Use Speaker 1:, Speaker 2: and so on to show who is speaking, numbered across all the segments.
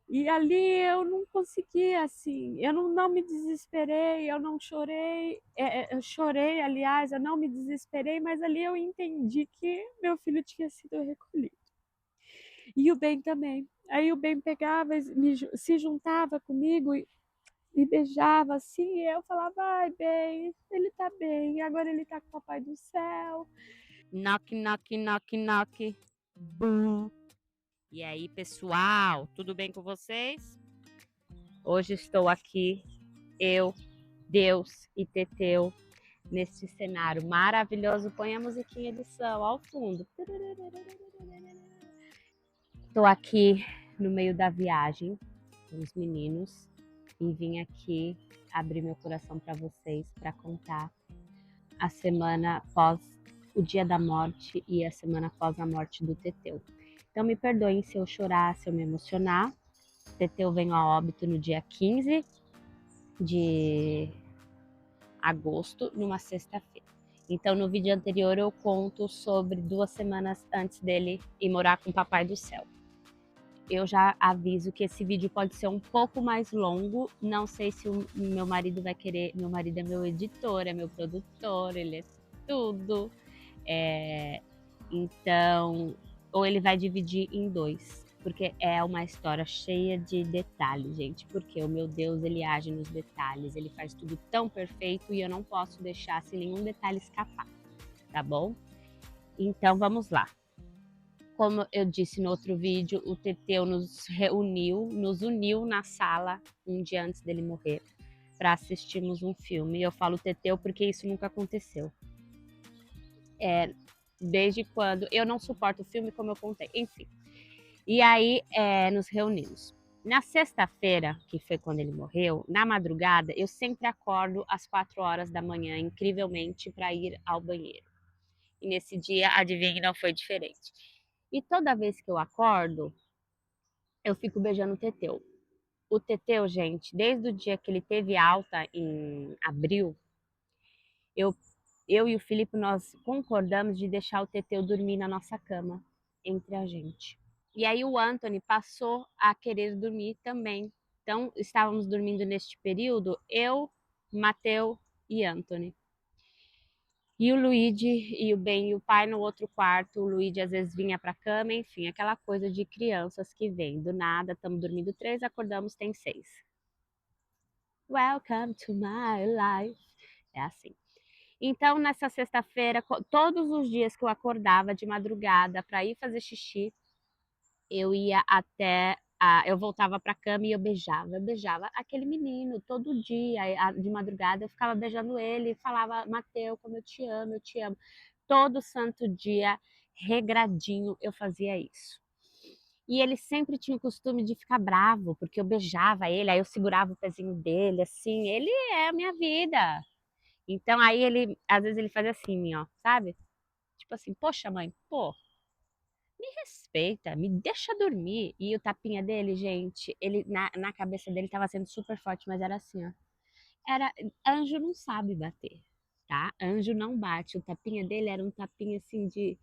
Speaker 1: E ali eu não consegui, assim, eu não me desesperei, eu não chorei, eu chorei, aliás, eu não me desesperei, mas ali eu entendi que meu filho tinha sido recolhido. E o Ben também. Aí o Ben pegava, se juntava comigo e beijava assim, e eu falava, ai, bem, ele tá bem, agora ele tá com o papai do céu.
Speaker 2: Knock, knock, knock, knock. Bum. E aí, pessoal, tudo bem com vocês? Hoje estou aqui, eu, Deus e Teteu, neste cenário maravilhoso. Põe a musiquinha de som ao fundo. Estou aqui no meio da viagem com os meninos e vim aqui abrir meu coração para vocês, para contar a semana após o dia da morte e a semana após a morte do Teteu. Então me perdoem se eu chorar, se eu me emocionar. Teteu veio a óbito no dia 15 de agosto, numa sexta-feira. Então no vídeo anterior eu conto sobre 2 semanas antes dele ir morar com o Papai do Céu. Eu já aviso que esse vídeo pode ser um pouco mais longo, não sei se o meu marido vai querer, meu marido é meu editor, é meu produtor, ele é tudo. Então, ou ele vai dividir em 2, porque é uma história cheia de detalhes, gente, porque o meu Deus, ele age nos detalhes, ele faz tudo tão perfeito e eu não posso deixar assim nenhum detalhe escapar, tá bom? Então vamos lá. Como eu disse no outro vídeo, o Teteu nos uniu na sala um dia antes dele morrer para assistirmos um filme. E eu falo Teteu porque isso nunca aconteceu. Desde quando eu não suporto o filme, como eu contei, enfim. E aí nos reunimos. Na sexta-feira, que foi quando ele morreu, na madrugada, eu sempre acordo às 4 horas da manhã, incrivelmente, para ir ao banheiro. E nesse dia, adivinha, não foi diferente. E toda vez que eu acordo, eu fico beijando o Teteu. O Teteu, gente, desde o dia que ele teve alta em abril, eu, eu e o Felipe, nós concordamos de deixar o Teteu dormir na nossa cama, entre a gente. E aí o Anthony passou a querer dormir também. Então, estávamos dormindo neste período, eu, Mateu e Anthony. E o Luigi e o Ben e o pai no outro quarto. O Luigi às vezes vinha para a cama, enfim, aquela coisa de crianças que vem do nada. Estamos dormindo 3, acordamos, tem 6. Welcome to my life. É assim. Então, nessa sexta-feira, todos os dias que eu acordava de madrugada para ir fazer xixi, eu ia até eu voltava para a cama e eu beijava aquele menino todo dia, de madrugada eu ficava beijando ele e falava, Mateu, como eu te amo. Todo santo dia, regradinho, eu fazia isso. E ele sempre tinha o costume de ficar bravo, porque eu beijava ele, aí eu segurava o pezinho dele, assim, ele é a minha vida. Então aí ele, às vezes ele fazia assim, ó, sabe? Tipo assim, poxa mãe, pô, me respeita, me deixa dormir. E o tapinha dele, gente, ele na cabeça dele tava sendo super forte, mas era assim, ó. Era, anjo não sabe bater, tá? Anjo não bate. O tapinha dele era um tapinha assim de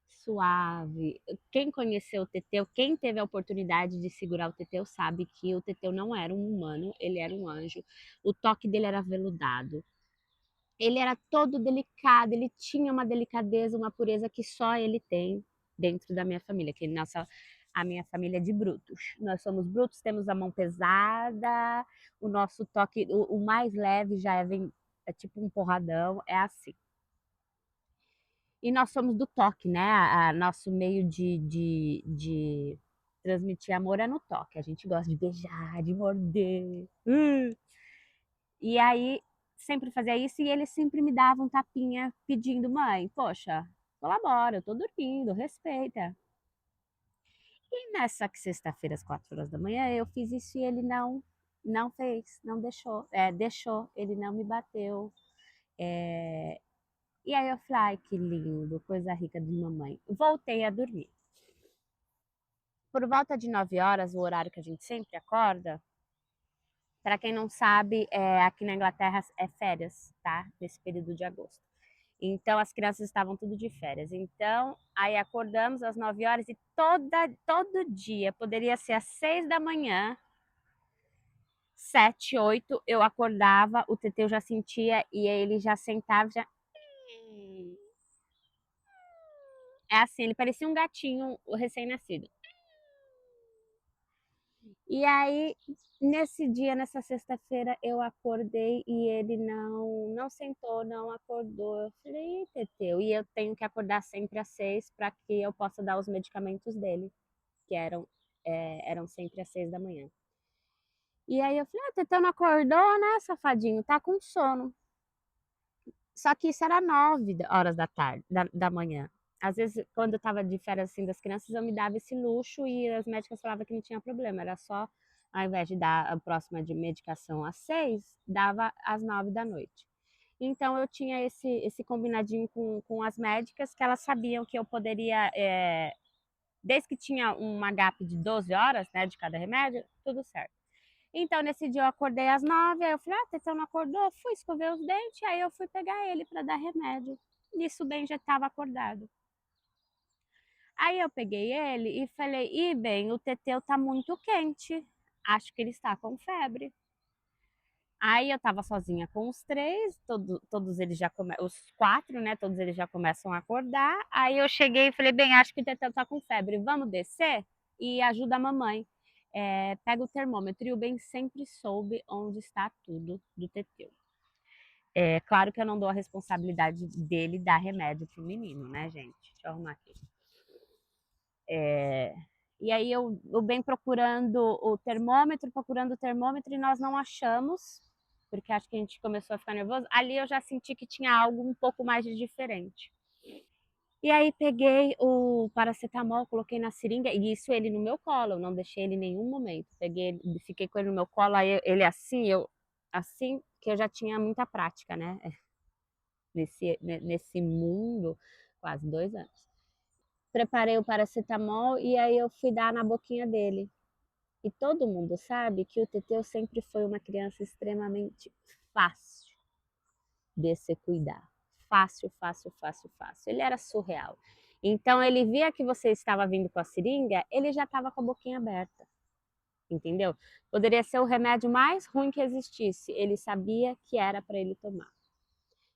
Speaker 2: suave. Quem conheceu o Teteu, quem teve a oportunidade de segurar o Teteu, sabe que o Teteu não era um humano, ele era um anjo. O toque dele era veludado. Ele era todo delicado, ele tinha uma delicadeza, uma pureza que só ele tem dentro da minha família, que a minha família é de brutos. Nós somos brutos, temos a mão pesada, o nosso toque, o mais leve já é tipo um porradão, é assim. E nós somos do toque, né? Nosso meio de transmitir amor é no toque. A gente gosta de beijar, de morder. E aí sempre fazia isso e ele sempre me dava um tapinha pedindo, mãe, poxa, colabora, eu tô dormindo, respeita. E nessa sexta-feira, às 4 horas da manhã, eu fiz isso e ele não fez, não deixou. Deixou, ele não me bateu. E aí eu falei, ai, que lindo, coisa rica de mamãe. Voltei a dormir. Por volta de 9 horas, o horário que a gente sempre acorda, para quem não sabe, aqui na Inglaterra é férias, tá? Nesse período de agosto. Então as crianças estavam tudo de férias. Então, aí acordamos às 9 horas e todo dia, poderia ser às 6 da manhã, 7, 8, eu acordava, o Teteu já sentia e aí ele já sentava, já. É assim, ele parecia um gatinho recém-nascido. E aí, nesse dia, nessa sexta-feira, eu acordei e ele não sentou, não acordou. Eu falei, Teteu, e eu tenho que acordar sempre às 6 para que eu possa dar os medicamentos dele, que eram sempre às 6 da manhã. E aí eu falei, Teteu não acordou, né, safadinho? Tá com sono. Só que isso era 9 horas da tarde, da manhã. Às vezes, quando eu estava de férias assim das crianças, eu me dava esse luxo e as médicas falavam que não tinha problema. Era só, ao invés de dar a próxima de medicação às 6, dava às 9 da noite. Então eu tinha esse combinadinho com as médicas, que elas sabiam que eu poderia, desde que tinha uma gap de 12 horas, né, de cada remédio, tudo certo. Então, nesse dia eu acordei às 9, aí eu falei, Tetão não acordou? Fui escover os dentes, aí eu fui pegar ele para dar remédio. Nisso bem já estava acordado. Aí eu peguei ele e falei, bem, o Teteu tá muito quente, acho que ele está com febre. Aí eu tava sozinha com os três, todos eles já começam, os quatro, né, todos eles já começam a acordar. Aí eu cheguei e falei, bem, acho que o Teteu tá com febre, vamos descer e ajuda a mamãe. Pega o termômetro, e o Ben sempre soube onde está tudo do Teteu. É claro que eu não dou a responsabilidade dele dar remédio pro menino, né, gente? Deixa eu arrumar aqui. E aí eu bem procurando o termômetro e nós não achamos, porque acho que a gente começou a ficar nervoso. Ali eu já senti que tinha algo um pouco mais de diferente. E aí peguei o paracetamol, coloquei na seringa, e isso ele no meu colo, eu não deixei ele em nenhum momento. Peguei, fiquei com ele no meu colo, aí ele assim, eu assim, que eu já tinha muita prática, né? Nesse mundo, quase 2 anos. Preparei o paracetamol e aí eu fui dar na boquinha dele. E todo mundo sabe que o Teteu sempre foi uma criança extremamente fácil de se cuidar. Fácil, fácil, fácil, fácil. Ele era surreal. Então ele via que você estava vindo com a seringa, ele já estava com a boquinha aberta. Entendeu? Poderia ser o remédio mais ruim que existisse. Ele sabia que era para ele tomar.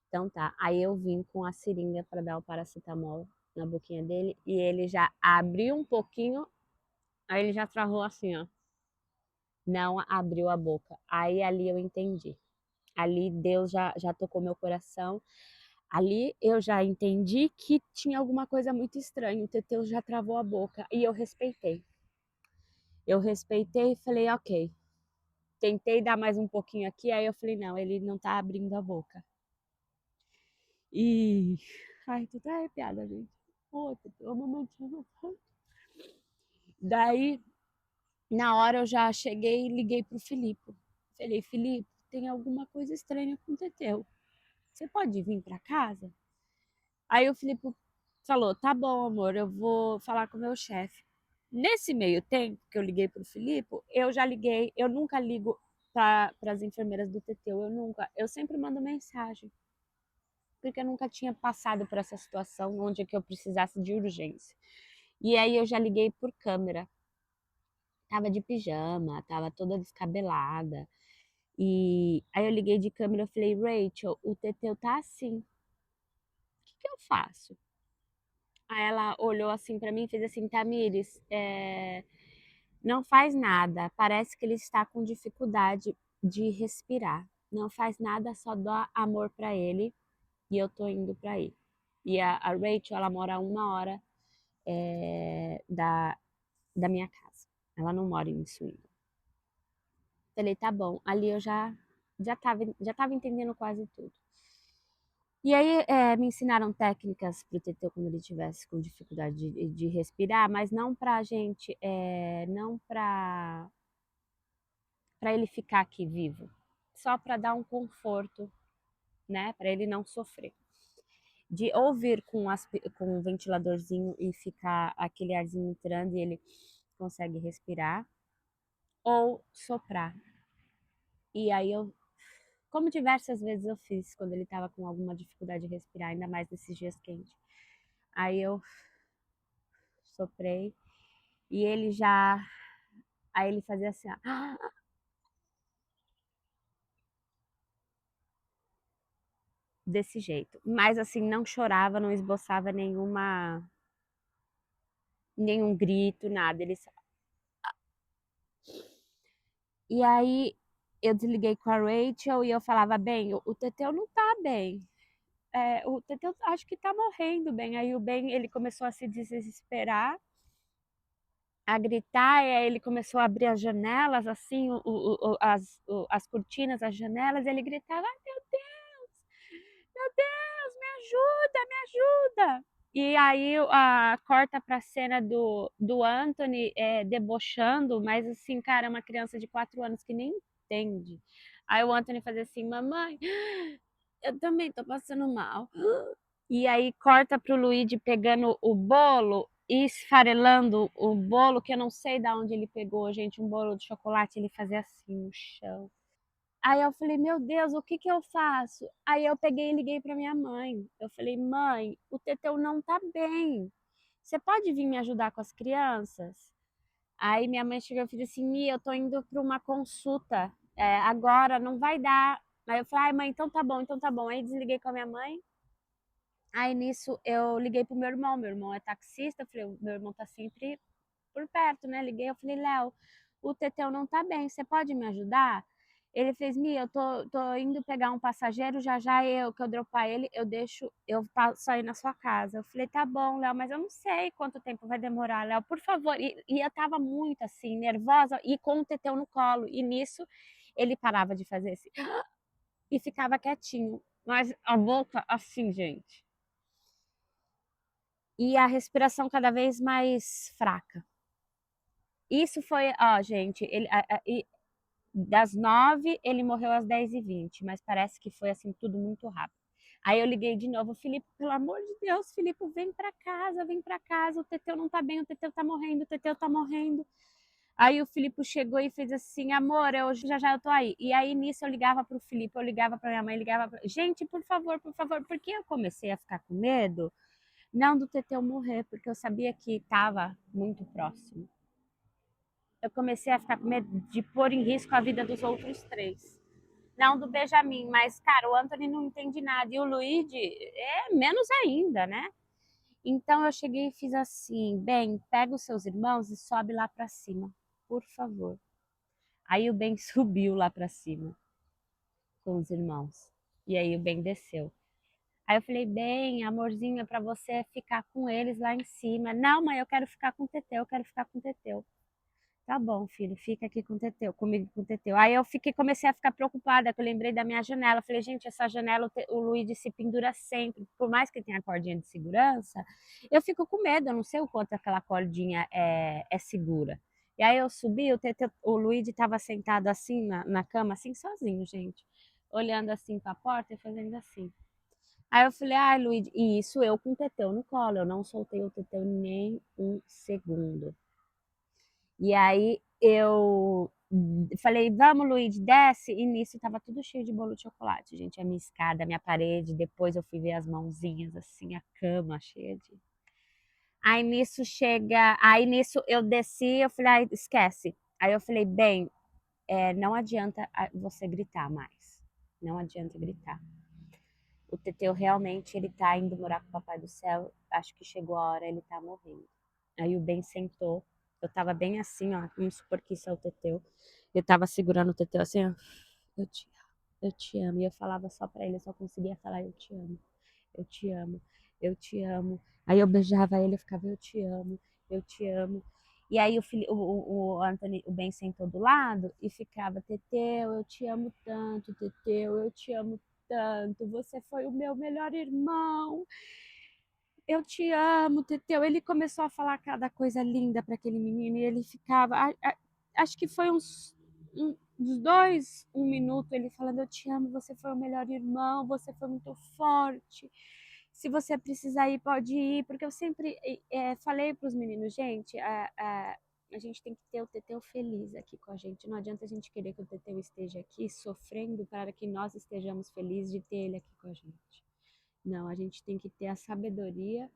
Speaker 2: Então tá. Aí eu vim com a seringa para dar o paracetamol na boquinha dele e ele já abriu um pouquinho, aí ele já travou assim, ó. Não abriu a boca. Aí ali eu entendi. Ali Deus já tocou meu coração. Ali eu já entendi que tinha alguma coisa muito estranha. O Teteu já travou a boca e eu respeitei. Eu respeitei e falei, ok. Tentei dar mais um pouquinho aqui, aí eu falei, não, ele não tá abrindo a boca. E. Ai, tô até arrepiada, gente. Pô, Teteu, a mamãe te ama tanto. Daí, na hora eu já cheguei e liguei pro Filipe. Falei, Filipe, tem alguma coisa estranha com o Teteu. Você pode vir para casa? Aí o Filipe falou, tá bom, amor, eu vou falar com o meu chefe. Nesse meio tempo que eu liguei pro Filipe, eu já liguei, eu nunca ligo para as enfermeiras do Teteu, eu sempre mando mensagem, porque eu nunca tinha passado por essa situação onde que eu precisasse de urgência. E aí eu já liguei por câmera. Tava de pijama, tava toda descabelada. E aí eu liguei de câmera e falei, Rachel, o Teteu tá assim. O que eu faço? Aí ela olhou assim para mim e fez assim, Tamires, não faz nada. Parece que ele está com dificuldade de respirar. Não faz nada, só dá amor para ele e eu tô indo para aí. E a Rachel, ela mora a 1 hora da minha casa. Ela não mora em Swindon. Falei, tá bom. Ali eu já tava entendendo quase tudo. E aí me ensinaram técnicas para o Teteu quando ele tivesse com dificuldade de respirar, mas não para a gente, não para ele ficar aqui vivo, só para dar um conforto, né, para ele não sofrer. De ouvir com um ventiladorzinho e ficar aquele arzinho entrando e ele consegue respirar, ou soprar. E aí eu como diversas vezes eu fiz quando ele estava com alguma dificuldade de respirar, ainda mais nesses dias quentes. Aí eu soprei e ele já. Aí ele fazia assim, ó. Desse jeito. Mas assim, não chorava, não esboçava nenhum grito, nada. Ele só... E aí eu desliguei com a Rachel e eu falava, bem, o Teteu não tá bem. O Teteu acho que tá morrendo, bem. Aí o Ben, ele começou a se desesperar, a gritar, e aí ele começou a abrir as janelas, assim, as cortinas, as janelas, e ele gritava, ai meu Deus, me ajuda, me ajuda. E aí corta pra cena do Anthony debochando, mas assim, cara, é uma criança de 4 anos que nem entende. Aí o Anthony fazia assim, mamãe, eu também tô passando mal. E aí corta pro Luigi pegando o bolo e esfarelando o bolo, que eu não sei de onde ele pegou, gente, um bolo de chocolate, ele fazia assim no chão. Aí eu falei, meu Deus, o que que eu faço? Aí eu peguei e liguei para minha mãe. Eu falei, mãe, o Teteu não tá bem. Você pode vir me ajudar com as crianças? Aí minha mãe chegou e falou assim, Mia, eu tô indo para uma consulta. Agora não vai dar. Aí eu falei, ai mãe, então tá bom, então tá bom. Aí desliguei com a minha mãe. Aí nisso eu liguei pro meu irmão é taxista, eu falei, meu irmão tá sempre por perto, né? Liguei, eu falei, Léo, o Teteu não tá bem, você pode me ajudar? Ele fez, Mia, eu tô indo pegar um passageiro, já já que eu dropar ele, eu passo aí na sua casa. Eu falei, tá bom, Léo, mas eu não sei quanto tempo vai demorar, Léo, por favor. E eu tava muito assim, nervosa, e com o Teteu no colo. E nisso, ele parava de fazer assim, e ficava quietinho. Mas a boca, assim, gente. E a respiração cada vez mais fraca. Isso foi, ó, gente, das 9, ele morreu às 10h20, mas parece que foi assim tudo muito rápido. Aí eu liguei de novo, Filipe, pelo amor de Deus, Filipe, vem pra casa, o Teteu não tá bem, o Teteu tá morrendo, o Teteu tá morrendo. Aí o Filipe chegou e fez assim, amor, eu já eu tô aí. E aí nisso eu ligava pro Filipe, eu ligava pra minha mãe, gente, por favor, porque eu comecei a ficar com medo, não do Teteu morrer, porque eu sabia que estava muito próximo. Eu comecei a ficar com medo de pôr em risco a vida dos outros 3. Não do Benjamin, mas, cara, o Anthony não entende nada. E o Luigi é menos ainda, né? Então eu cheguei e fiz assim: bem, pega os seus irmãos e sobe lá pra cima, por favor. Aí o Ben subiu lá pra cima com os irmãos. E aí o Ben desceu. Aí eu falei, bem, amorzinho, é pra você ficar com eles lá em cima. Não, mãe, eu quero ficar com o Teteu, eu quero ficar com o Teteu. Tá bom, filho, fica aqui com o Teteu, comigo com o Teteu. Aí eu comecei a ficar preocupada, que eu lembrei da minha janela. Falei, gente, essa janela o Luigi se pendura sempre. Por mais que tenha cordinha de segurança, eu fico com medo, eu não sei o quanto aquela cordinha é segura. E aí eu subi, o Luigi estava sentado assim na cama, assim, sozinho, gente. Olhando assim para a porta e fazendo assim. Aí eu falei, ai, Luigi, e isso eu com o Teteu no colo, eu não soltei o Teteu nem um segundo. E aí eu falei, vamos, Luiz, desce. E nisso tava tudo cheio de bolo de chocolate, gente. A minha escada, a minha parede. Depois eu fui ver as mãozinhas, assim, a cama cheia de. Aí nisso chega. Aí nisso eu desci, eu falei, ai, esquece. Aí eu falei, bem, não adianta você gritar mais. Não adianta gritar. O Teteu realmente ele tá indo morar com o Papai do Céu. Acho que chegou a hora, ele tá morrendo. Aí o Ben sentou. Eu tava bem assim, ó. Vamos supor que isso é o Teteu. Eu tava segurando o Teteu assim, ó. Eu te amo, eu te amo. E eu falava só pra ele, eu só conseguia falar, eu te amo, eu te amo, eu te amo. Aí eu beijava ele, eu ficava, eu te amo, eu te amo. E aí o Anthony, o Ben sentou do lado e ficava, Teteu, eu te amo tanto, Teteu, eu te amo tanto. Você foi o meu melhor irmão. Eu te amo, Teteu. Ele começou a falar cada coisa linda para aquele menino e ele ficava. Acho que foi uns 1 minuto ele falando: Eu te amo, você foi o melhor irmão, você foi muito forte. Se você precisar ir, pode ir, porque eu sempre falei para os meninos, gente, a gente tem que ter o Teteu feliz aqui com a gente. Não adianta a gente querer que o Teteu esteja aqui sofrendo para que nós estejamos felizes de ter ele aqui com a gente. Não, a gente tem que ter a sabedoria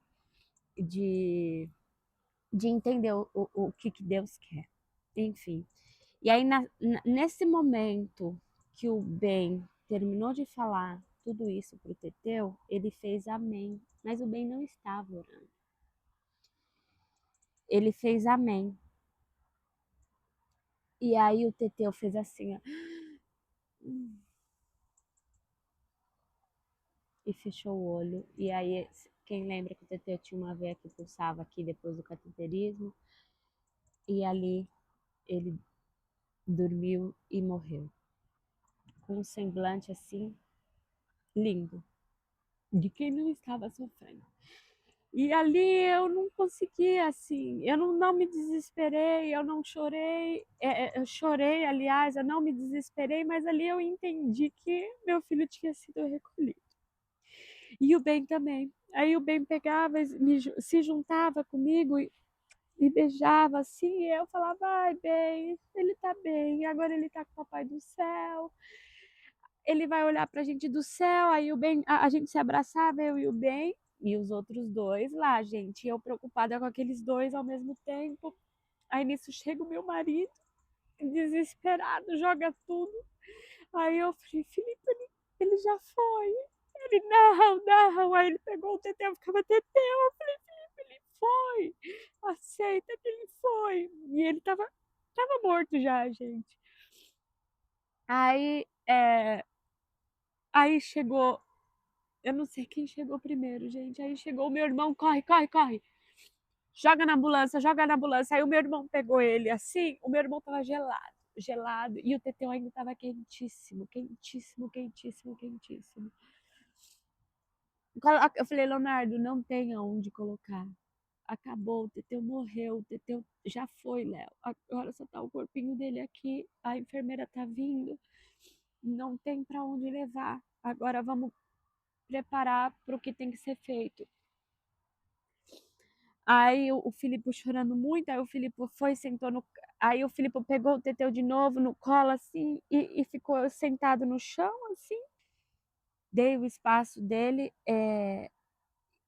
Speaker 2: de, de entender o que Deus quer. Enfim. E aí, nesse momento que o bem terminou de falar tudo isso para o Teteu, ele fez amém. Mas o bem não estava orando. Ele fez amém. E aí o Teteu fez assim, ó, e fechou o olho. E aí, quem lembra que o Teteu tinha uma veia que pulsava aqui depois do cateterismo? E ali ele dormiu e morreu. Com um semblante assim, lindo, de quem não estava sofrendo. E ali eu não consegui, assim, eu não me desesperei, eu não chorei, eu chorei, aliás, eu não me desesperei, mas ali eu entendi que meu filho tinha sido recolhido. E o Ben também. Aí o Ben pegava, se juntava comigo e me beijava assim, e eu falava, ai, bem, ele tá bem, agora ele tá com o papai do céu, ele vai olhar pra gente do céu, aí o Ben, a gente se abraçava, eu e o Ben, e os outros dois lá, gente, e eu preocupada com aqueles dois ao mesmo tempo. Aí nisso chega o meu marido, desesperado, joga tudo. Aí eu falei, Felipe, ele já foi. Ele, não, não. Aí ele pegou o Teteu, ficava Teteu. Eu falei, Felipe, ele foi. Aceita que ele foi. E ele tava morto já, gente. Aí, aí chegou, eu não sei quem chegou primeiro, gente. Aí chegou o meu irmão, corre, corre, corre. Joga na ambulância, joga na ambulância. Aí o meu irmão pegou ele assim, o meu irmão tava gelado, gelado. E o Teteu ainda tava quentíssimo, quentíssimo, quentíssimo, quentíssimo. Eu falei, Leonardo, não tem aonde colocar. Acabou, o Teteu morreu, o Teteu já foi, Léo. Agora só tá o corpinho dele aqui, a enfermeira tá vindo, não tem para onde levar. Agora vamos preparar para o que tem que ser feito. Aí o Filipe chorando muito, aí o Filipe foi, sentou no. Aí o Filipe pegou o Teteu de novo no colo, assim, e ficou sentado no chão, assim. Dei o espaço dele,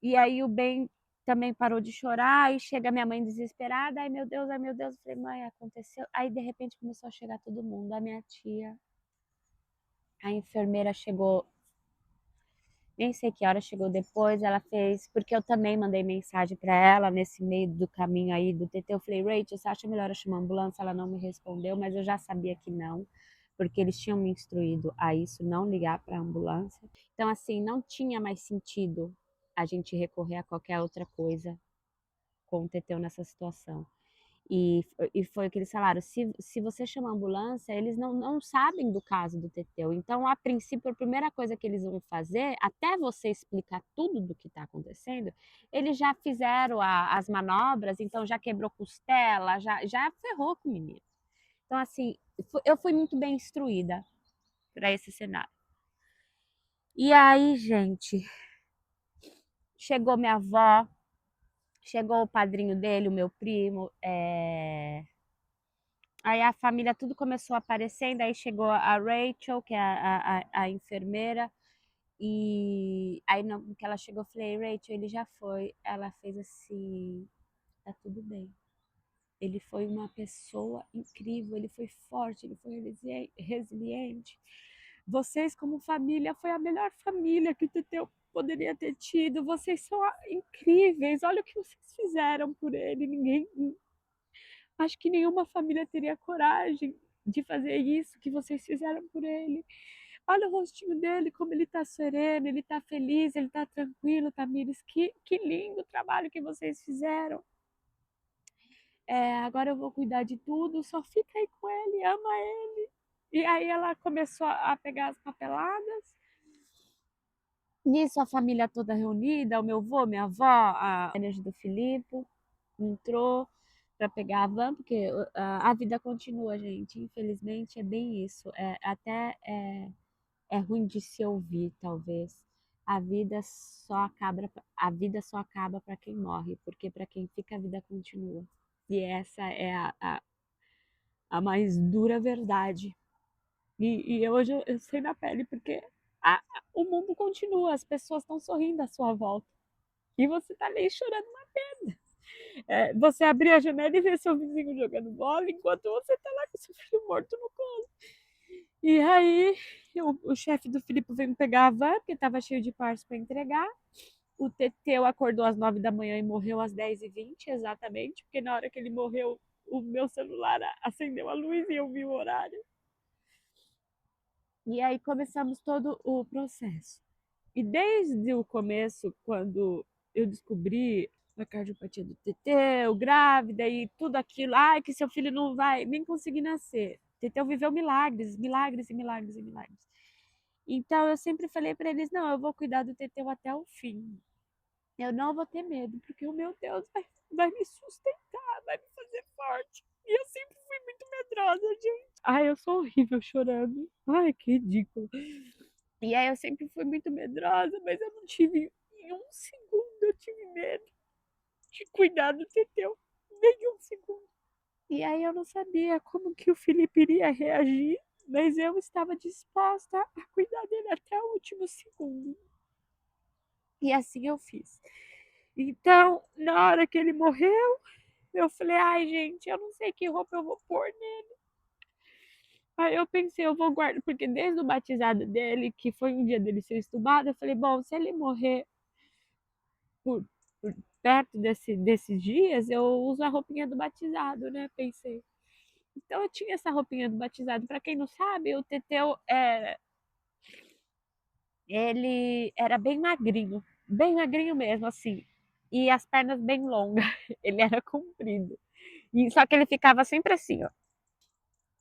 Speaker 2: e aí o Ben também parou de chorar, e chega minha mãe desesperada, ai meu Deus, ai meu Deus. Eu falei, mãe, aconteceu. Aí de repente começou a chegar todo mundo, a minha tia, a enfermeira chegou, nem sei que hora chegou depois, ela fez, porque eu também mandei mensagem para ela nesse meio do caminho aí do TT. Eu falei, Rachel, você acha melhor eu chamar a ambulância? Ela não me respondeu, mas eu já sabia que não, porque eles tinham me instruído a isso, não ligar para a ambulância. Então, assim, não tinha mais sentido a gente recorrer a qualquer outra coisa com o Teteu nessa situação. E, e foi o que eles falaram: se você chama a ambulância, eles não sabem do caso do Teteu. Então, a princípio, a primeira coisa que eles vão fazer, até você explicar tudo do que está acontecendo, eles já fizeram as manobras, então já quebrou costela, já ferrou com o menino. Então, assim, eu fui muito bem instruída para esse cenário. E aí, gente, chegou minha avó, chegou o padrinho dele, o meu primo, aí a família tudo começou aparecendo, aí chegou a Rachel, que é a enfermeira, e aí no que ela chegou, eu falei, Rachel, ele já foi. Ela fez assim, tá tudo bem. Ele foi uma pessoa incrível, ele foi forte, ele foi resiliente. Vocês, como família, foi a melhor família que o Teteu poderia ter tido. Vocês são incríveis. Olha o que vocês fizeram por ele. Acho que nenhuma família teria coragem de fazer isso que vocês fizeram por ele. Olha o rostinho dele, como ele tá sereno, ele tá feliz, ele tá tranquilo, Tamires. Que lindo trabalho que vocês fizeram. Agora eu vou cuidar de tudo, só fica aí com ele, ama ele. E aí ela começou a pegar as papeladas. Nisso a família toda reunida, o meu avô, minha avó, a energia do Filipe entrou para pegar a van, porque a vida continua, gente. Infelizmente é bem isso. É ruim de se ouvir, talvez. A vida só acaba para quem morre, porque para quem fica a vida continua.
Speaker 1: E essa é a mais dura verdade. E hoje eu sei na pele, porque o mundo continua, as pessoas estão sorrindo à sua volta. E você tá ali chorando uma pedra. Você abrir a janela e ver seu vizinho jogando bola enquanto você tá lá com seu filho morto no colo. E aí, o chefe do Filipe veio me pegar a van, porque tava cheio de partes para entregar. O Teteu acordou às 9 da manhã e morreu às 10h20, exatamente, porque na hora que ele morreu, o meu celular acendeu a luz e eu vi o horário. E aí começamos todo o processo. E desde o começo, quando eu descobri a cardiopatia do Teteu, grávida e tudo aquilo, ai, que seu filho não vai nem conseguir nascer. Teteu viveu milagres, milagres e milagres e milagres. Então eu sempre falei para eles: não, eu vou cuidar do Teteu até o fim. Eu não vou ter medo, porque o meu Deus vai me sustentar, vai me fazer forte. E eu sempre fui muito medrosa, gente. Ai, eu sou horrível chorando. Ai, que ridículo. E aí eu sempre fui muito medrosa, mas eu não tive, em um segundo, eu tive medo de cuidar do Teteu. Nem um segundo. E aí eu não sabia como que o Felipe iria reagir, mas eu estava disposta a cuidar dele até o último segundo. E assim eu fiz. Então, na hora que ele morreu, eu falei, ai, gente, eu não sei que roupa eu vou pôr nele. Aí eu pensei, eu vou guardar, porque desde o batizado dele, que foi um dia dele ser estubado, eu falei, bom, se ele morrer por, por perto desses dias, eu uso a roupinha do batizado, né? Pensei. Então eu tinha essa roupinha do batizado. Para quem não sabe, o Teteu ele era bem magrinho mesmo, assim. E as pernas bem longas. Ele era comprido. E, só que ele ficava sempre assim, ó.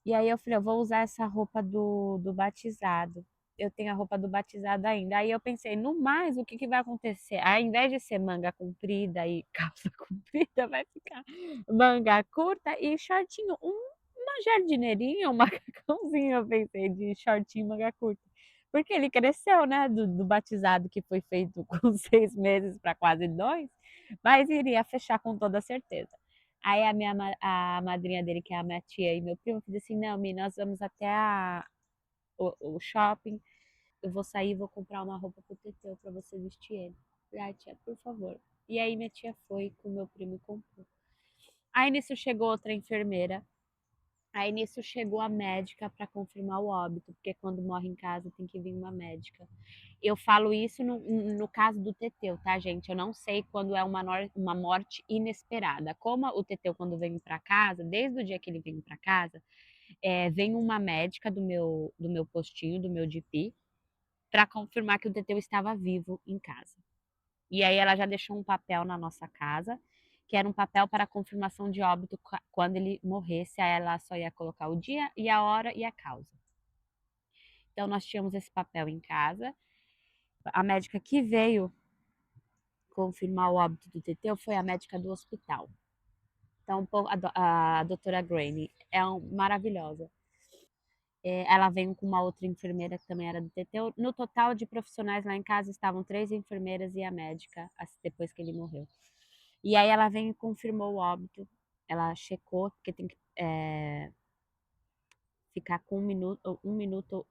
Speaker 1: E aí eu falei, eu vou usar essa roupa do batizado. Eu tenho a roupa do batizado ainda. Aí eu pensei, no mais, o que, que vai acontecer? Ao invés de ser manga comprida e calça comprida, vai ficar manga curta e shortinho. Uma jardineirinha, um macacãozinho, eu pensei, de shortinho e manga curta. Porque ele cresceu, né, do batizado que foi feito com 6 meses para quase 2, mas iria fechar com toda certeza. Aí a madrinha dele, que é a minha tia e meu primo, disse assim, não, Mi, nós vamos até o shopping, eu vou sair e vou comprar uma roupa pro Teteu pra você vestir ele. Falei, ai, tia, por favor. E aí minha tia foi com meu primo e comprou. Aí nisso chegou outra enfermeira. Aí nisso chegou a médica para confirmar o óbito, porque quando morre em casa tem que vir uma médica. Eu falo isso no caso do Teteu, tá, gente? Eu não sei quando é uma morte inesperada. Como o Teteu, quando vem para casa, desde o dia que ele vem para casa, vem uma médica do meu postinho, do meu DP, para confirmar que o Teteu estava vivo em casa. E aí ela já deixou um papel na nossa casa, que era um papel para confirmação de óbito quando ele morresse, aí ela só ia colocar o dia e a hora e a causa. Então nós tínhamos esse papel em casa. A médica que veio confirmar o óbito do Teteu foi a médica do hospital. Então a doutora Granny maravilhosa. Ela veio com uma outra enfermeira que também era do Teteu. No total de profissionais lá em casa estavam 3 enfermeiras e a médica, depois que ele morreu. E aí ela veio e confirmou o óbito. Ela checou, porque tem que ficar com um minuto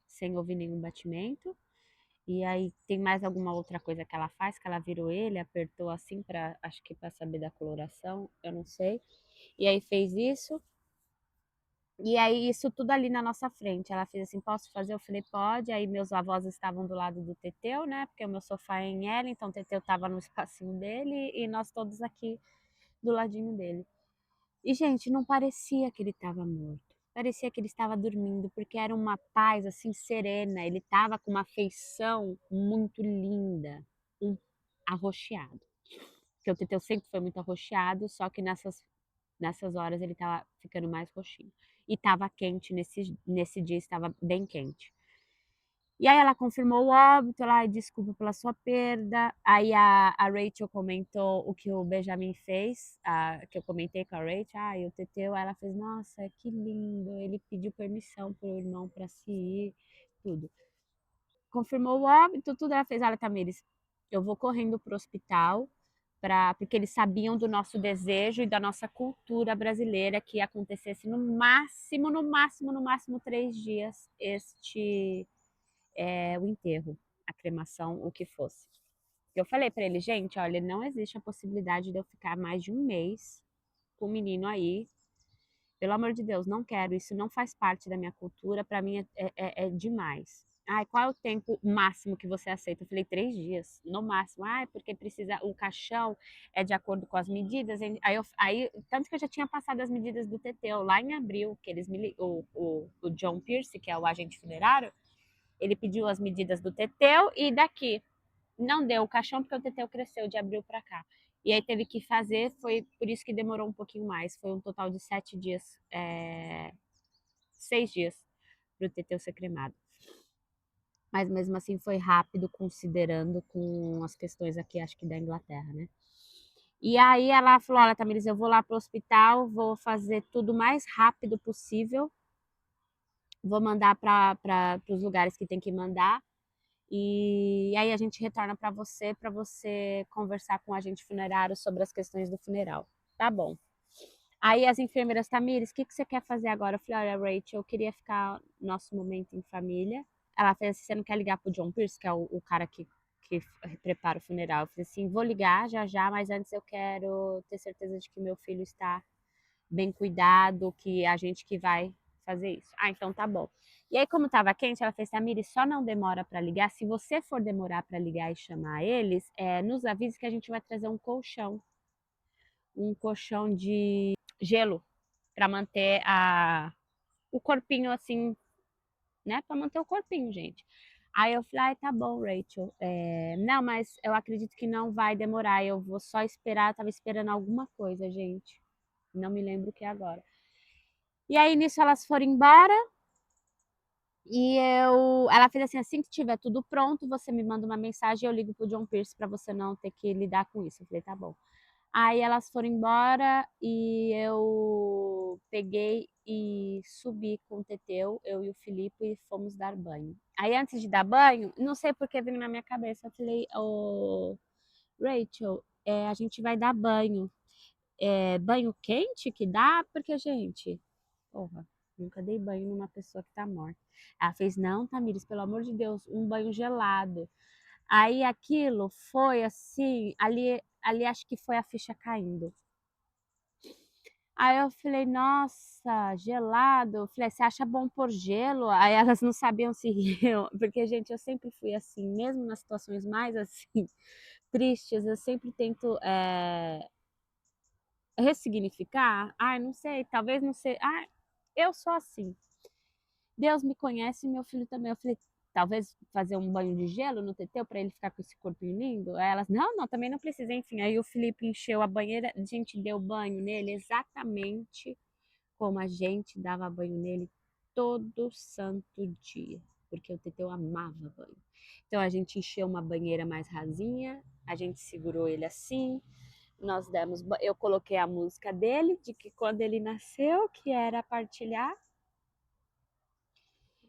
Speaker 1: sem ouvir nenhum batimento. E aí tem mais alguma outra coisa que ela faz, que ela virou ele, apertou assim para, acho que para saber da coloração, eu não sei. E aí fez isso. E aí isso tudo ali na nossa frente. Ela fez assim, posso fazer? Eu falei, pode. Aí meus avós estavam do lado do Teteu, né? Porque o meu sofá é em L, então o Teteu estava no espacinho dele e nós todos aqui do ladinho dele. E, gente, não parecia que ele estava morto. Parecia que ele estava dormindo, porque era uma paz assim serena. Ele estava com uma feição muito linda, um arroxeado. Porque o Teteu sempre foi muito arroxeado, só que nessas horas ele estava ficando mais roxinho. E estava quente nesse dia, estava bem quente. E aí ela confirmou o óbito, ela, desculpa pela sua perda. Aí a Rachel comentou o que o Benjamin fez, que eu comentei com a Rachel, e o Teteu, ela fez, nossa, que lindo, ele pediu permissão pro irmão para se ir, tudo. Confirmou o óbito, tudo, ela fez, olha, Tamires, eu vou correndo pro hospital,
Speaker 2: porque eles sabiam do nosso desejo e da nossa cultura brasileira que acontecesse no máximo, no máximo, no máximo 3 dias o enterro, a cremação, o que fosse. Eu falei para ele, gente, olha, não existe a possibilidade de eu ficar mais de um mês com o menino aí. Pelo amor de Deus, não quero, isso não faz parte da minha cultura, para mim é demais. Ai, qual é o tempo máximo que você aceita? Eu falei, 3 dias, no máximo. Ai, porque precisa, o caixão é de acordo com as medidas. Aí, tanto que eu já tinha passado as medidas do Teteu, lá em abril, que eles o John Pierce, que é o agente funerário, ele pediu as medidas do Teteu e daqui. Não deu o caixão porque o Teteu cresceu de abril para cá. E aí teve que fazer, foi por isso que demorou um pouquinho mais. Foi um total de 7 dias, 6 dias para o Teteu ser cremado. Mas mesmo assim foi rápido, considerando com as questões aqui, acho que da Inglaterra, né? E aí ela falou: olha, Tamiris, eu vou lá pro hospital, vou fazer tudo o mais rápido possível, vou mandar para os lugares que tem que mandar. E aí a gente retorna para você conversar com o agente funerário sobre as questões do funeral. Tá bom. Aí as enfermeiras, Tamires, o que você quer fazer agora? Eu falei, olha, Rachel, eu queria ficar nosso momento em família. Ela fez assim, você não quer ligar pro John Pierce, que é o cara que prepara o funeral? Eu falei assim, vou ligar já já, mas antes eu quero ter certeza de que meu filho está bem cuidado, que a gente que vai fazer isso. Ah, então tá bom. E aí, como tava quente, ela fez, Tamiri, só não demora para ligar. Se você for demorar para ligar e chamar eles, nos avise que a gente vai trazer um colchão de gelo para manter o corpinho assim, né? Para manter o corpinho, gente. Aí eu falei, tá bom, Rachel. Não, mas eu acredito que não vai demorar. Eu vou só esperar. Eu tava esperando alguma coisa, gente. Não me lembro o que é agora. E aí nisso elas foram embora. Ela fez assim que tiver tudo pronto, você me manda uma mensagem e eu ligo pro John Pierce para você não ter que lidar com isso. Eu falei, tá bom. Aí elas foram embora e eu peguei e subi com o Teteu, eu e o Filipe, e fomos dar banho. Aí antes de dar banho, não sei por que veio na minha cabeça, eu falei, Rachel, a gente vai dar banho. Banho quente que dá? Porque, gente, porra, nunca dei banho numa pessoa que tá morta. Ela fez, não, Tamires, pelo amor de Deus, um banho gelado. Aí aquilo foi assim, ali acho que foi a ficha caindo. Aí eu falei, nossa, gelado. Eu falei, você acha bom pôr gelo? Aí elas não sabiam se riam, porque, gente, eu sempre fui assim, mesmo nas situações mais assim, tristes, eu sempre tento ressignificar. Ai, não sei, talvez não sei. Ai, eu sou assim. Deus me conhece e meu filho também. Eu falei, talvez fazer um banho de gelo no Teteu para ele ficar com esse corpinho lindo? Aí elas, não, não, também não precisa. Enfim, aí o Felipe encheu a banheira, a gente deu banho nele exatamente como a gente dava banho nele todo santo dia, porque o Teteu amava banho. Então a gente encheu uma banheira mais rasinha, a gente segurou ele assim, nós demos, eu coloquei a música dele, de que quando ele nasceu, que era partilhar.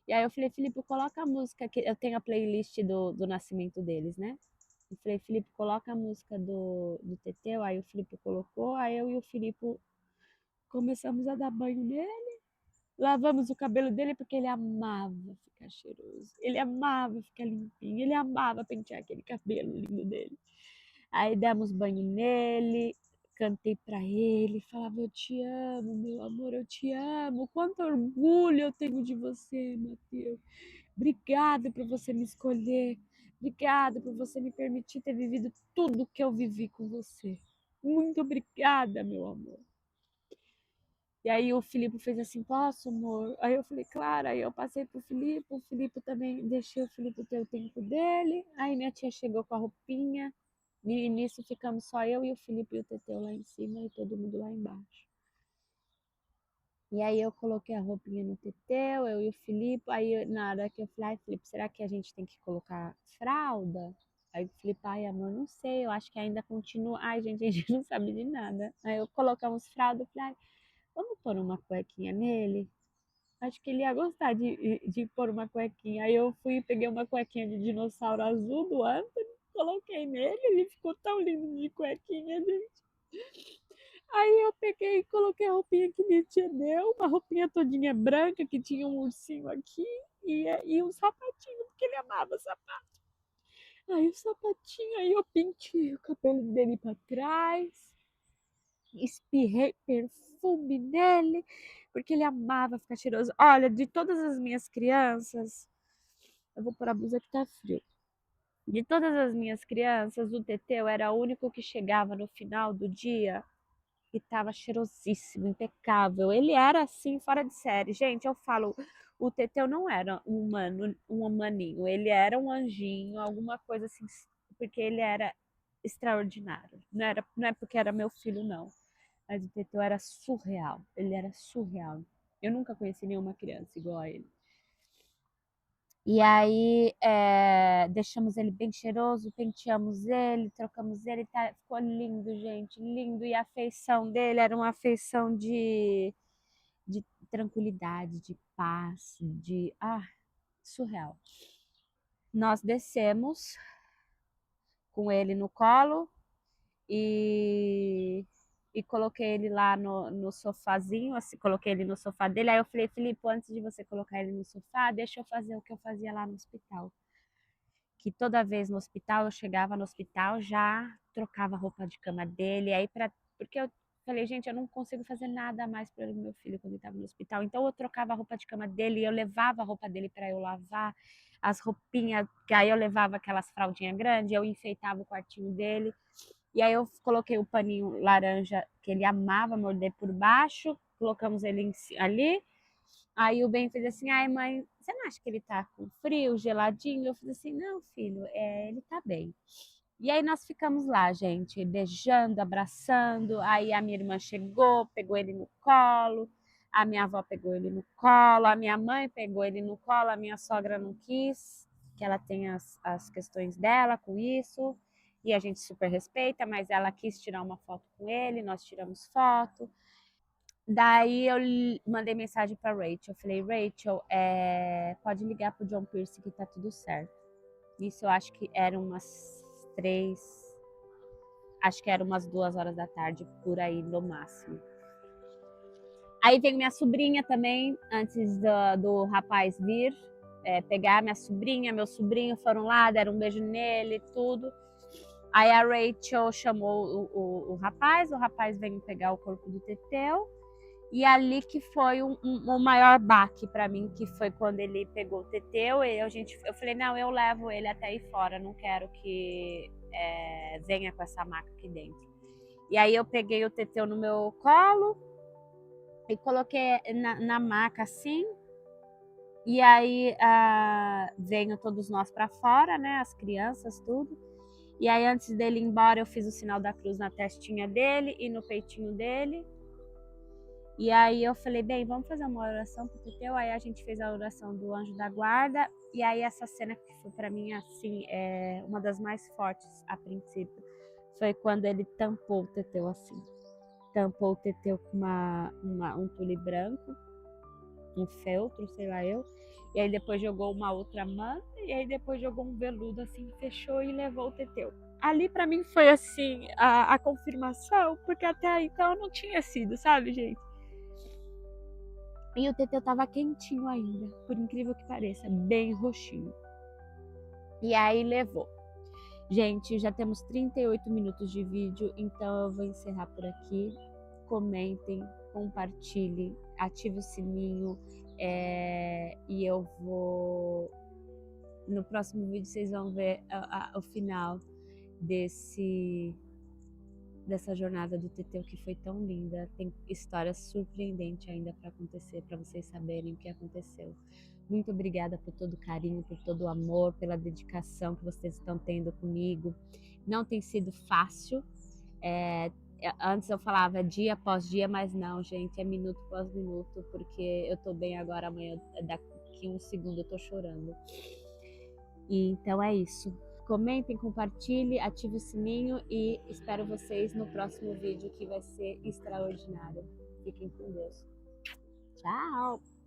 Speaker 2: E aí eu falei, Felipe, coloca a música, que eu tenho a playlist do nascimento deles, né? Eu falei, Felipe, coloca a música do Teteu, aí o Felipe colocou, aí eu e o Felipe começamos a dar banho nele, lavamos o cabelo dele porque ele amava ficar cheiroso, ele amava ficar limpinho, ele amava pentear aquele cabelo lindo dele. Aí demos banho nele, cantei para ele, falava: Eu te amo, meu amor, eu te amo. Quanto orgulho eu tenho de você, Matheus. Obrigada por você me escolher. Obrigada por você me permitir ter vivido tudo que eu vivi com você. Muito obrigada, meu amor. E aí o Filipe fez assim, posso, amor? Aí eu falei, claro. Aí eu passei pro Filipe, o Filipe também, deixei o Filipe ter o tempo dele. Aí minha tia chegou com a roupinha. E nisso ficamos só eu e o Filipe e o Teteu lá em cima e todo mundo lá embaixo. E aí eu coloquei a roupinha no Teteu, eu e o Filipe. Aí na hora que eu falei, ai, Filipe, será que a gente tem que colocar fralda? Aí o Filipe, ai, amor, não sei, eu acho que ainda continua. Ai, gente, a gente não sabe de nada. Aí eu colocamos fralda, eu falei, ai, vamos pôr uma cuequinha nele? Acho que ele ia gostar de pôr uma cuequinha. Aí eu fui e peguei uma cuequinha de dinossauro azul do Anthony,
Speaker 1: coloquei nele, ele ficou tão lindo de cuequinha, gente. Aí eu peguei e coloquei a roupinha que minha tia deu, uma roupinha todinha branca, que tinha um ursinho aqui, e um sapatinho, porque ele amava sapato. Aí o sapatinho, aí eu pintei o cabelo dele pra trás, espirrei perfume nele, porque ele amava ficar cheiroso. Olha, de todas as minhas crianças, eu vou pôr a blusa que tá frio. De todas as minhas crianças, o Teteu era o único que chegava no final do dia e estava cheirosíssimo, impecável. Ele era assim, fora de série. Gente, eu falo, o Teteu não era um humano, um humaninho, ele era um anjinho, alguma coisa assim, porque ele era extraordinário. Não é porque era meu filho, não. Mas o Teteu era surreal. Ele era surreal. Eu nunca conheci nenhuma criança igual a ele. E aí deixamos ele bem cheiroso, penteamos ele, trocamos ele, tá, ficou lindo, gente, lindo. E a afeição dele era uma afeição de tranquilidade, de paz, de surreal. Nós descemos com ele no colo e coloquei ele lá no sofazinho, assim, coloquei ele no sofá dele. Aí eu falei, Filipe, antes de você colocar ele no sofá, deixa eu fazer o que eu fazia lá no hospital. Que toda vez no hospital, eu chegava no hospital, já trocava a roupa de cama dele, porque eu falei, gente, eu não consigo fazer nada mais para meu filho quando ele estava no hospital. Então eu trocava a roupa de cama dele, eu levava a roupa dele para eu lavar, as roupinhas, que aí eu levava aquelas fraldinhas grandes, eu enfeitava o quartinho dele. E aí eu coloquei o paninho laranja que ele amava morder por baixo, colocamos ele ali. Aí o Ben fez assim, ai mãe, você não acha que ele tá com frio, geladinho? Eu fiz assim, não filho, ele tá bem. E aí nós ficamos lá, gente, beijando, abraçando. Aí a minha irmã chegou, pegou ele no colo, a minha avó pegou ele no colo, a minha mãe pegou ele no colo, a minha sogra não quis, que ela tem as questões dela com isso. E a gente super respeita, mas ela quis tirar uma foto com ele, nós tiramos foto. Daí eu mandei mensagem para Rachel. Falei, Rachel, pode ligar pro John Pierce que tá tudo certo. Isso eu acho que eram umas 3, acho que eram umas 2 horas da tarde, por aí no máximo. Aí veio minha sobrinha também, antes do rapaz vir pegar minha sobrinha, meu sobrinho, foram lá, deram um beijo nele, tudo. Aí a Rachel chamou o rapaz veio pegar o corpo do Teteu. E ali que foi o maior baque para mim, que foi quando ele pegou o Teteu. Eu falei, não, eu levo ele até aí fora, não quero que venha com essa maca aqui dentro. E aí eu peguei o Teteu no meu colo e coloquei na maca assim. E aí venho todos nós para fora, né, as crianças, tudo. E aí antes dele ir embora, eu fiz o sinal da cruz na testinha dele e no peitinho dele. E aí eu falei, bem, vamos fazer uma oração pro Teteu. Aí a gente fez a oração do anjo da guarda. E aí essa cena que foi para mim, assim, uma das mais fortes a princípio, foi quando ele tampou o Teteu assim. Tampou o Teteu com um tule branco, um feltro, sei lá eu. E aí depois jogou uma outra manta. E aí depois jogou um veludo assim, fechou e levou o Teteu. Ali para mim foi assim, a confirmação, porque até então não tinha sido, sabe, gente? E o Teteu tava quentinho ainda, por incrível que pareça, bem roxinho. E aí levou. Gente, já temos 38 minutos de vídeo, então eu vou encerrar por aqui. Comentem, compartilhem, ative o sininho e eu vou... No próximo vídeo vocês vão ver o final dessa jornada do Teteu que foi tão linda. Tem história surpreendente ainda para acontecer, para vocês saberem o que aconteceu. Muito obrigada por todo o carinho, por todo o amor, pela dedicação que vocês estão tendo comigo. Não tem sido fácil. Antes eu falava dia após dia, mas não, gente, é minuto após minuto, porque eu tô bem agora, amanhã, daqui um segundo eu tô chorando. E então é isso. Comentem, compartilhem, ative o sininho e espero vocês no próximo vídeo que vai ser extraordinário. Fiquem com Deus. Tchau!